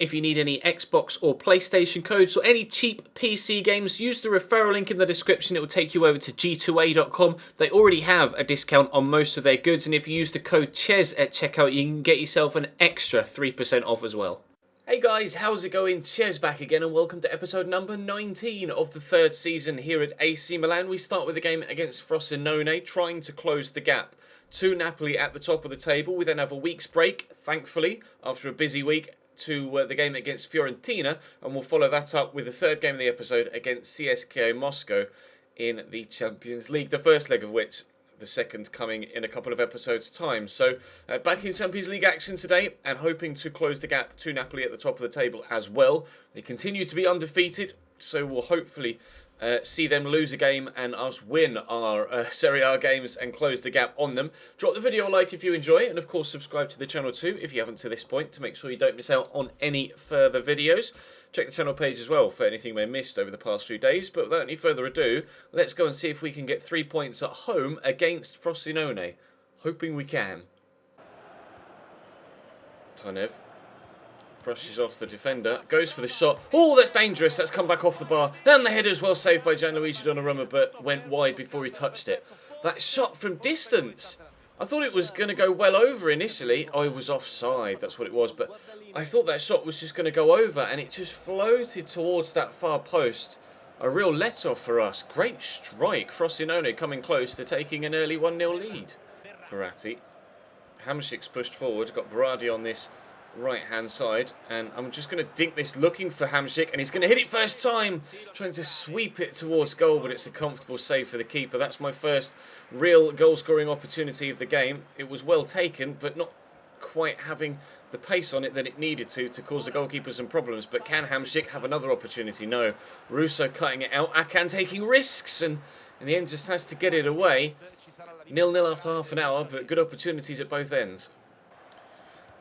If you need any Xbox or PlayStation codes or any cheap PC games, use the referral link in the description. It will take you over to g2a.com. They already have a discount on most of their goods, and if you use the code CHES at checkout, you can get yourself an extra 3% off as well. Hey guys, how's it going? Ches back again, and welcome to episode number 19 of the third season here at AC Milan. We start with a game against Frosinone, trying to close the gap to Napoli at the top of the table. We then have a week's break, thankfully, after a busy week, to the game against Fiorentina, and we'll follow that up with the third game of the episode against CSKA Moscow in the Champions League, the first leg of which, the second, coming in a couple of episodes' time. So back in Champions League action today, and hoping to close the gap to Napoli at the top of the table as well. They continue to be undefeated, so we'll hopefully see them lose a game and us win our Serie A games and close the gap on them. Drop the video a like if you enjoy it, and of course subscribe to the channel too if you haven't to this point, to make sure you don't miss out on any further videos. Check the channel page as well for anything you may have missed over the past few days. But without any further ado, let's go and see if we can get 3 points at home against Frosinone. Hoping we can. Tanev brushes off the defender, goes for the shot. Oh, that's dangerous. That's come back off the bar. And the header is well saved by Gianluigi Donnarumma, but went wide before he touched it. That shot from distance, I thought it was going to go well over initially. Oh, it was offside, that's what it was. But I thought that shot was just going to go over, and it just floated towards that far post. A real let-off for us. Great strike. Frosinone coming close to taking an early 1-0 lead. Verratti. Hamšík's pushed forward, got Berardi on this right-hand side, and I'm just going to dink this looking for Hamšík, and he's going to hit it first time, trying to sweep it towards goal, but it's a comfortable save for the keeper. That's my first real goal-scoring opportunity of the game. It was well taken, but not quite having the pace on it that it needed to cause the goalkeeper some problems. But can Hamšík have another opportunity? No. Russo cutting it out, Akan taking risks, and in the end just has to get it away. 0-0 after half an hour, but good opportunities at both ends.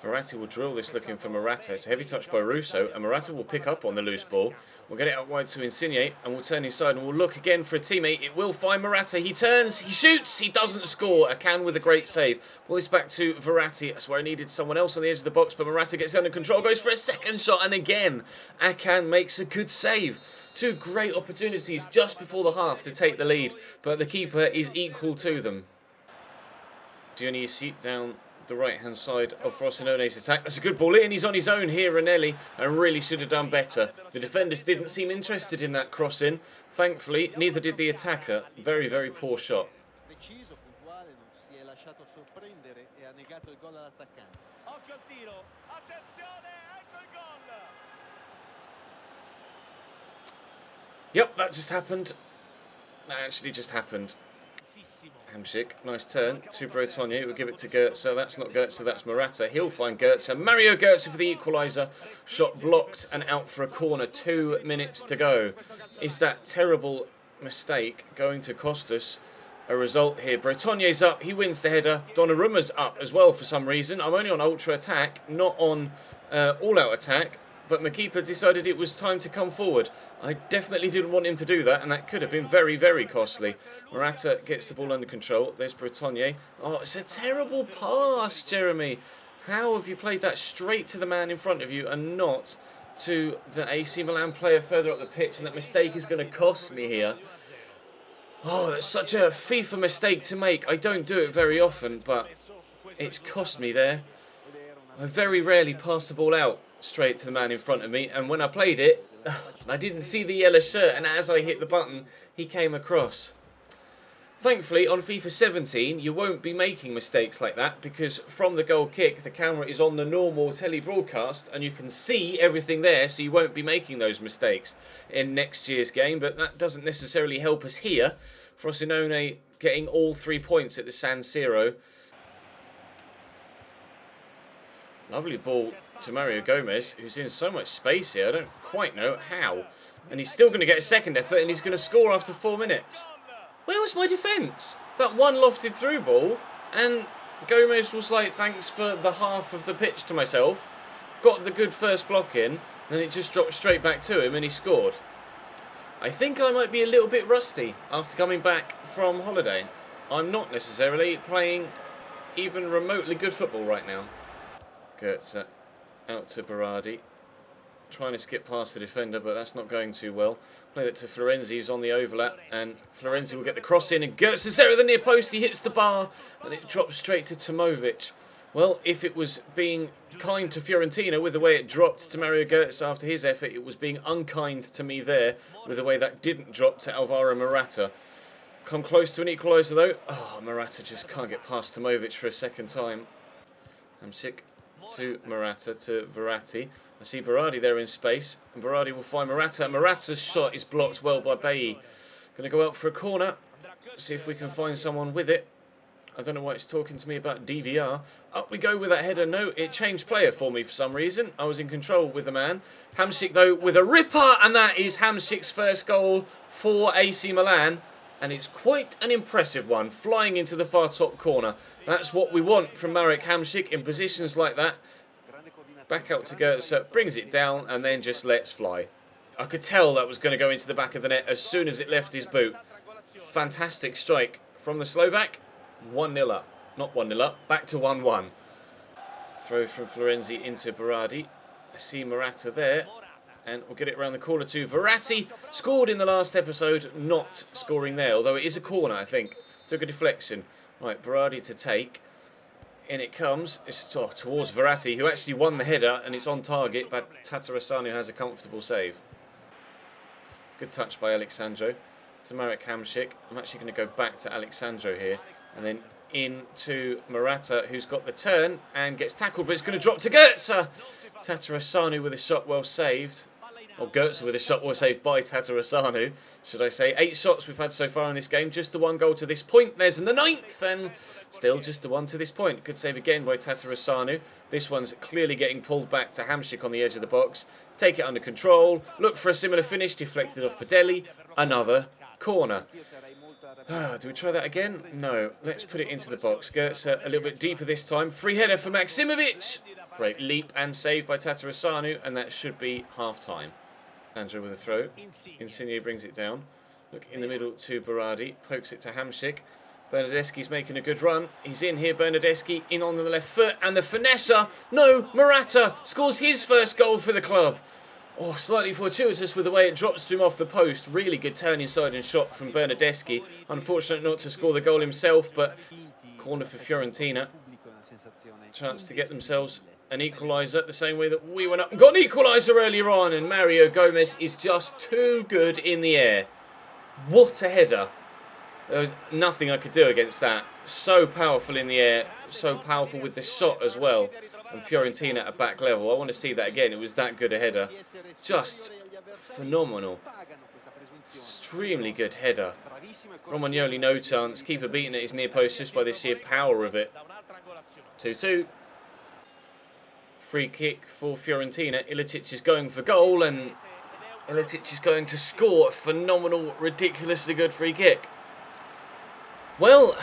Verratti will drill this looking for Morata. It's a heavy touch by Russo, and Morata will pick up on the loose ball. We'll get it out wide to Insigne, and we'll turn inside, and we'll look again for a teammate. It will find Morata. He turns, he shoots, he doesn't score. Akan with a great save. Ball is back to Verratti. That's where I needed someone else on the edge of the box, but Morata gets under control, goes for a second shot, and again, Akan makes a good save. Two great opportunities just before the half to take the lead, but the keeper is equal to them. Dionisi down the right-hand side of Frosinone's attack. That's a good ball in. He's on his own here, Ranelli, and really should have done better. The defenders didn't seem interested in that cross-in. Thankfully, neither did the attacker. Very, very poor shot. Yep, that just happened. That actually just happened. Hamšík, nice turn to Bretonnier. We'll give it to Goetze. That's not Goetze, that's Morata. He'll find Goetze. Mario Goetze for the equaliser. Shot blocked and out for a corner. 2 minutes to go. Is that terrible mistake going to cost us a result here? Bretonnier's up. He wins the header. Donnarumma's up as well for some reason. I'm only on ultra attack, not on all-out attack. But my keeper decided it was time to come forward. I definitely didn't want him to do that, and that could have been very, very costly. Morata gets the ball under control. There's Bretonnier. Oh, it's a terrible pass, Jeremy. How have you played that straight to the man in front of you and not to the AC Milan player further up the pitch? And that mistake is going to cost me here. Oh, that's such a FIFA mistake to make. I don't do it very often, but it's cost me there. I very rarely pass the ball out straight to the man in front of me, and when I played it, I didn't see the yellow shirt, and as I hit the button, he came across. Thankfully, on FIFA 17, you won't be making mistakes like that, because from the goal kick, the camera is on the normal telly broadcast, and you can see everything there, so you won't be making those mistakes in next year's game, but that doesn't necessarily help us here. Frosinone getting all 3 points at the San Siro. Lovely ball to Mario Gomez, who's in so much space here. I don't quite know how. And he's still going to get a second effort, and he's going to score after 4 minutes. Where was my defence? That one lofted through ball, and Gomez was like, thanks for the half of the pitch to myself. Got the good first block in, and it just dropped straight back to him, and he scored. I think I might be a little bit rusty after coming back from holiday. I'm not necessarily playing even remotely good football right now. Goetze out to Berardi. Trying to skip past the defender, but that's not going too well. Play that to Florenzi, who's on the overlap, and Florenzi will get the cross in, and Gertz is there at the near post. He hits the bar, and it drops straight to Tomovic. Well, if it was being kind to Fiorentina with the way it dropped to Mario Gertz after his effort, it was being unkind to me there with the way that didn't drop to Alvaro Morata. Come close to an equaliser though. Oh, Morata just can't get past Tomovic for a second time. Hamsik to Morata to Verratti. I see Berardi there in space, and Berardi will find Morata. Morata's shot is blocked well by Bailly. Going to go out for a corner. See if we can find someone with it. I don't know why it's talking to me about DVR. Up we go with that header. No, it changed player for me for some reason. I was in control with the man. Hamsik though with a ripper, and that is Hamsik's first goal for AC Milan. And it's quite an impressive one, flying into the far top corner. That's what we want from Marek Hamsik in positions like that. Back out to Gertz, brings it down, and then just lets fly. I could tell that was going to go into the back of the net as soon as it left his boot. Fantastic strike from the Slovak. 1-0 up. Not 1-0 up, back to 1-1. Throw from Florenzi into Berardi. I see Morata there. And we'll get it around the corner to Verratti. Scored in the last episode, not scoring there. Although it is a corner, I think. Took a deflection. Right, Berardi to take. In it comes. It's towards Verratti, who actually won the header. And it's on target, but Tatarusanu has a comfortable save. Good touch by Alexandro. To Marek Hamsik. I'm actually going to go back to Alexandro here. And then into Morata, who's got the turn. And gets tackled, but it's going to drop to Gertz. Tatarusanu with a shot well saved. Or Gertz with a shot well saved by Tatarusanu, should I say. 8 shots we've had so far in this game. Just the 1 goal to this point. There's in the 9th, and still just the 1 to this point. Good save again by Tatarusanu. This one's clearly getting pulled back to Hamsik on the edge of the box. Take it under control. Look for a similar finish. Deflected off Padelli. Another corner. Do we try that again? No. Let's put it into the box. Gertz a little bit deeper this time. Free header for Maksimovic. Great leap and save by Tatarusanu, and that should be half-time. Andrew with a throw. Insigne brings it down. Look in the middle to Berardi. Pokes it to Hamsik. Bernardeschi's making a good run. He's in here, Bernardeschi, in on the left foot. And the finesser. No, Morata scores his first goal for the club. Oh, slightly fortuitous with the way it drops to him off the post. Really good turn inside and shot from Bernardeschi. Unfortunate not to score the goal himself, but corner for Fiorentina. Chance to get themselves an equaliser the same way that we went up and got an equaliser earlier on, and Mario Gomez is just too good in the air. What a header. There was nothing I could do against that. So powerful in the air, so powerful with the shot as well. And Fiorentina at back level. I want to see that again. It was that good a header. Just phenomenal. Extremely good header. Romagnoli no chance. Keeper beaten at his near post just by the sheer power of it. 2-2. Free kick for Fiorentina. Ilicic is going for goal, and Ilicic is going to score a phenomenal, ridiculously good free kick. Well,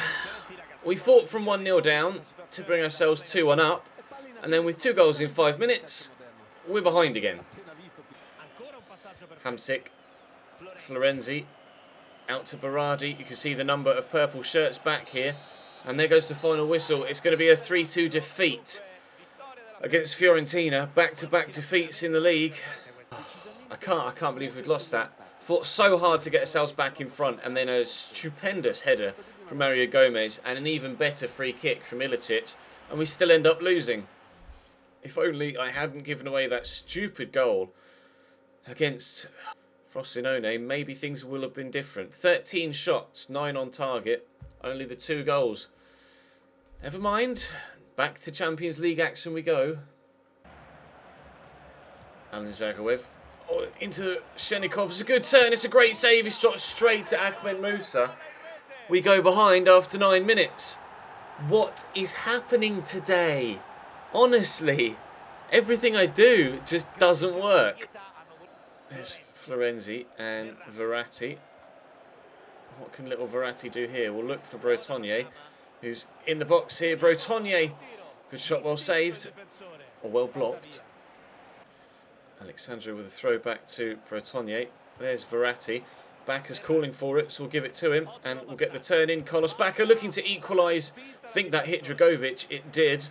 we fought from 1-0 down to bring ourselves 2-1 up, and then with 2 goals in 5 minutes, we're behind again. Hamsik, Florenzi, out to Berardi. You can see the number of purple shirts back here, and there goes the final whistle. It's going to be a 3-2 defeat against Fiorentina. Back-to-back defeats in the league. I can't believe we've lost that. Fought so hard to get ourselves back in front, and then a stupendous header from Mario Gomez and an even better free kick from Ilicic, and we still end up losing. If only I hadn't given away that stupid goal against Frosinone, maybe things will have been different. 13 shots, 9 on target, only the 2 goals. Never mind. Back to Champions League action we go. Alan Zagawev. Oh, into Shenikov. It's a good turn. It's a great save. He's shot straight to Ahmed Musa. We go behind after 9 minutes. What is happening today? Honestly, everything I do just doesn't work. There's Florenzi and Verratti. What can little Verratti do here? We'll look for Bretonnier, who's in the box here. Bretonnier, good shot, well saved, or well blocked. Alexandro with a throw back to Bretonnier. There's Verratti. Backer's calling for it, so we'll give it to him, and we'll get the turn in. Carlos Backer looking to equalise. I think that hit Dragovic. It did.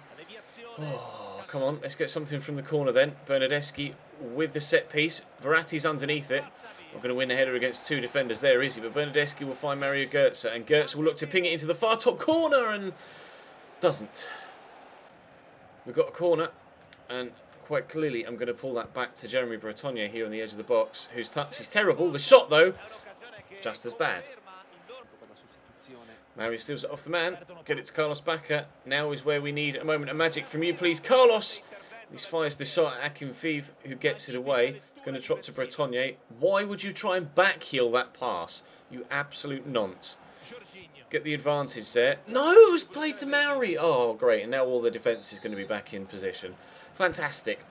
Oh, come on, let's get something from the corner then. Bernardeschi with the set piece. Verratti's underneath it. Not going to win the header against two defenders there, is he? But Bernardeschi will find Mario Götze, and Götze will look to ping it into the far top corner, and doesn't. We've got a corner, and quite clearly I'm going to pull that back to Jeremy Bretonnier here on the edge of the box, whose touch is terrible. The shot, though, just as bad. Mario steals it off the man. Get it to Carlos Bacca. Now is where we need a moment of magic from you, please, Carlos. He fires the shot at Akinfeev, who gets it away. He's going to drop to Bretonnier. Why would you try and backheel that pass? You absolute nonce. Get the advantage there. No, it was played to Maori. Oh, great. And now all the defence is going to be back in position. Fantastic.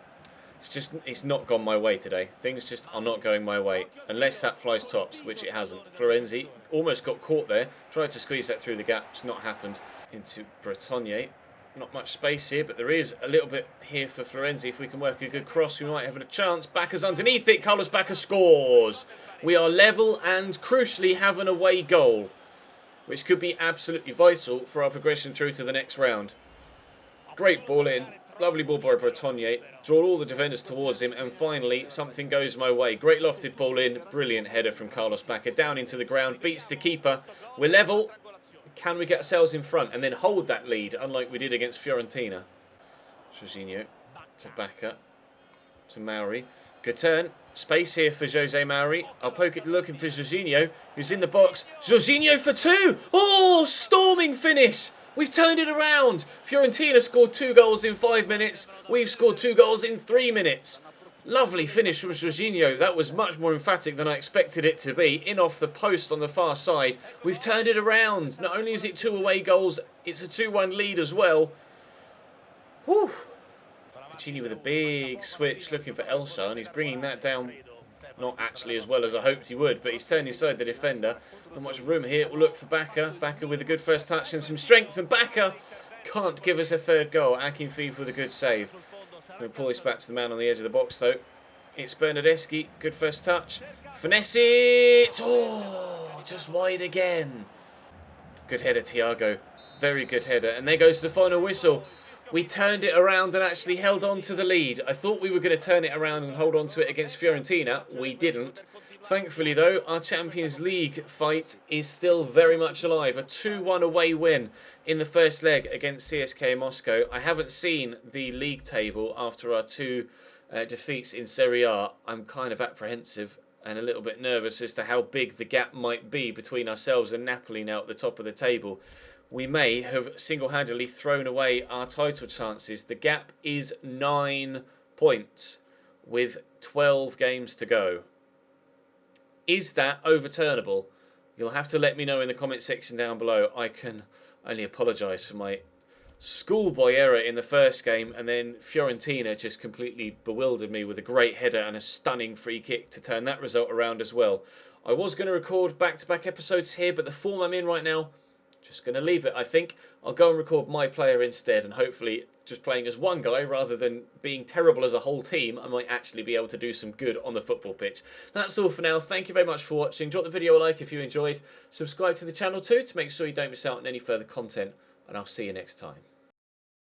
It's not gone my way today. Things just are not going my way. Unless that flies tops, which it hasn't. Florenzi almost got caught there. Tried to squeeze that through the gap. It's not happened. Into Bretonnier. Not much space here, but there is a little bit here for Florenzi. If we can work a good cross, we might have a chance. Bacca's underneath it. Carlos Bacca scores. We are level and, crucially, have an away goal, which could be absolutely vital for our progression through to the next round. Great ball in. Lovely ball by Bretonnier. Draw all the defenders towards him, and finally, something goes my way. Great lofted ball in. Brilliant header from Carlos Bacca. Down into the ground. Beats the keeper. We're level. Can we get ourselves in front and then hold that lead, unlike we did against Fiorentina? Jorginho to Bacca. To Mauri. Good turn. Space here for Jose Mauri. I'll poke it looking for Jorginho, who's in the box. Jorginho for two! Oh, storming finish! We've turned it around. Fiorentina scored 2 goals in 5 minutes. We've scored 2 goals in 3 minutes. Lovely finish from Jorginho. That was much more emphatic than I expected it to be. In off the post on the far side. We've turned it around. Not only is it 2 away goals, it's a 2-1 lead as well. Whew. Piccini with a big switch looking for Elsa, and he's bringing that down. Not actually as well as I hoped he would, but he's turned inside the defender. Not much room here. We'll look for Bacca. Bacca with a good first touch and some strength, and Bacca can't give us a third goal. Akinfeev with a good save. I'm going to pull this back to the man on the edge of the box, though. It's Bernardeschi. Good first touch. Finesse it! Oh, just wide again. Good header, Thiago. Very good header. And there goes the final whistle. We turned it around and actually held on to the lead. I thought we were going to turn it around and hold on to it against Fiorentina. We didn't. Thankfully, though, our Champions League fight is still very much alive. A 2-1 away win in the first leg against CSKA Moscow. I haven't seen the league table after our 2 defeats in Serie A. I'm kind of apprehensive and a little bit nervous as to how big the gap might be between ourselves and Napoli now at the top of the table. We may have single-handedly thrown away our title chances. The gap is 9 points with 12 games to go. Is that overturnable? You'll have to let me know in the comment section down below. I can only apologise for my schoolboy error in the first game, and then Fiorentina just completely bewildered me with a great header and a stunning free kick to turn that result around as well. I was going to record back-to-back episodes here, but the form I'm in right now, just going to leave it, I think. I'll go and record my player instead, and hopefully just playing as one guy rather than being terrible as a whole team, I might actually be able to do some good on the football pitch. That's all for now. Thank you very much for watching. Drop the video a like if you enjoyed. Subscribe to the channel too to make sure you don't miss out on any further content, and I'll see you next time.